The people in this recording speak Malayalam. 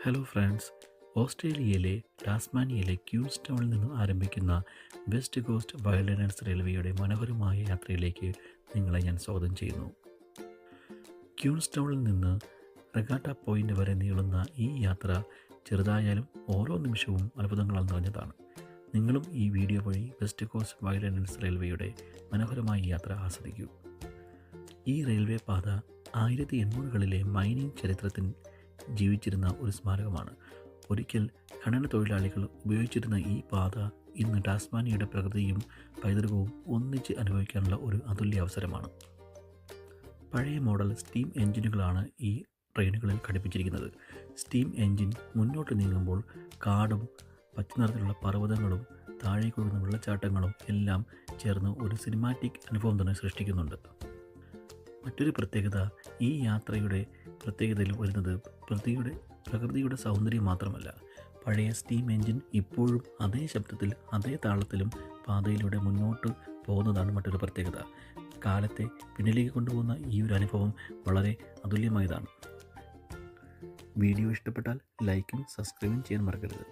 ഹലോ ഫ്രണ്ട്സ്, ഓസ്ട്രേലിയയിലെ ടാസ്മാനിയയിലെ ക്യൂൻസ്റ്റൗണിൽ നിന്ന് ആരംഭിക്കുന്ന വെസ്റ്റ് കോസ്റ്റ് വൈൽഡ്നസ് റെയിൽവേയുടെ മനോഹരമായ യാത്രയിലേക്ക് നിങ്ങളെ ഞാൻ സ്വാഗതം ചെയ്യുന്നു. ക്യൂൻസ്റ്റൗണിൽ നിന്ന് റെഗാട്ട പോയിൻ്റ് വരെ നീളുന്ന ഈ യാത്ര ചെറുതായാലും ഓരോ നിമിഷവും അത്ഭുതങ്ങളാൽ നിറഞ്ഞതാണ്. നിങ്ങളും ഈ വീഡിയോ വഴി വെസ്റ്റ് കോസ്റ്റ് വൈൽഡ്നസ് റെയിൽവേയുടെ മനോഹരമായ യാത്ര ആസ്വദിക്കൂ. ഈ റെയിൽവേ പാത 1800കളിലെ മൈനിങ് ചരിത്രത്തിൽ ജീവിച്ചിരുന്ന ഒരു സ്മാരകമാണ്. ഒരിക്കൽ ഖനന തൊഴിലാളികൾ ഉപയോഗിച്ചിരുന്ന ഈ പാത ഇന്ന് ടാസ്മാനിയയുടെ പ്രകൃതിയും പൈതൃകവും ഒന്നിച്ച് അനുഭവിക്കാനുള്ള ഒരു അതുല്യ അവസരമാണ്. പഴയ മോഡൽ സ്റ്റീം എഞ്ചിനുകളാണ് ഈ ട്രെയിനുകളിൽ ഘടിപ്പിച്ചിരിക്കുന്നത്. സ്റ്റീം എഞ്ചിൻ മുന്നോട്ട് നീങ്ങുമ്പോൾ കാടും പച്ചനിറത്തിലുള്ള പർവ്വതങ്ങളും താഴേക്കൊഴുകുന്ന വെള്ളച്ചാട്ടങ്ങളും എല്ലാം ചേർന്ന് ഒരു സിനിമാറ്റിക് അനുഭവം തന്നെ സൃഷ്ടിക്കുന്നുണ്ട്. മറ്റൊരു പ്രത്യേകത ഈ യാത്രയുടെ പ്രത്യേകതയിൽ വരുന്നത് പ്രകൃതിയുടെ സൗന്ദര്യം മാത്രമല്ല, പഴയ സ്റ്റീം എഞ്ചിൻ ഇപ്പോഴും അതേ ശബ്ദത്തിൽ അതേ താളത്തിലും പാതയിലൂടെ മുന്നോട്ട് പോകുന്നതാണ് മറ്റൊരു പ്രത്യേകത. കാലത്തെ പിന്നിലേക്ക് കൊണ്ടുപോകുന്ന ഈ ഒരു അനുഭവം വളരെ അതുല്യമായതാണ്. വീഡിയോ ഇഷ്ടപ്പെട്ടാൽ ലൈക്കും സബ്സ്ക്രൈബും ചെയ്യാൻ മറക്കരുത്.